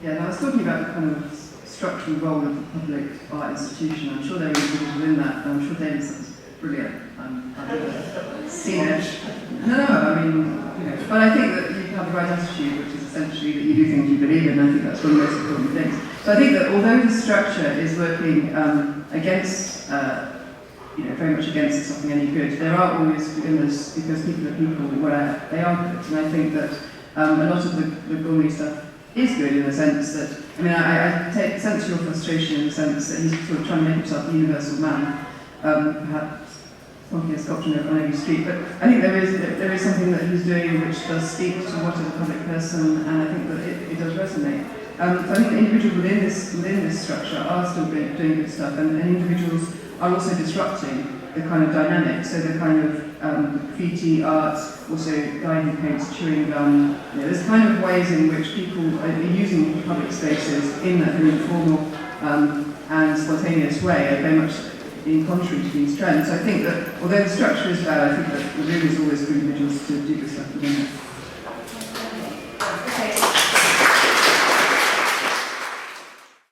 Yeah, and I was talking about the kind of structural role of the public art institution. I'm sure there are individuals within that, and I'm sure David's brilliant. I've seen it. No, I mean, you know, but I think that you have the right attitude, which is essentially that you do things you believe in. I think that's one of the most important things. So I think that although the structure is working against, very much against something any good, there are always within this, because people are people, where they are good. And I think that a lot of the Gormley stuff is good in the sense that, I sense your frustration in the sense that he's sort of trying to make himself a universal man, perhaps talking a sculpture on every street, but I think there is something that he's doing which does speak to what is a public person, and I think that it does resonate. So I think the individuals within this structure are still doing good stuff, and individuals are also disrupting the kind of dynamic. So the kind of graffiti art, also guy who paints chewing gum. There's kind of ways in which people are using public spaces in that very informal and spontaneous way, are very much in contrary to these trends. So I think that although the structure is bad, I think that the room is always for individuals to do the stuff within it.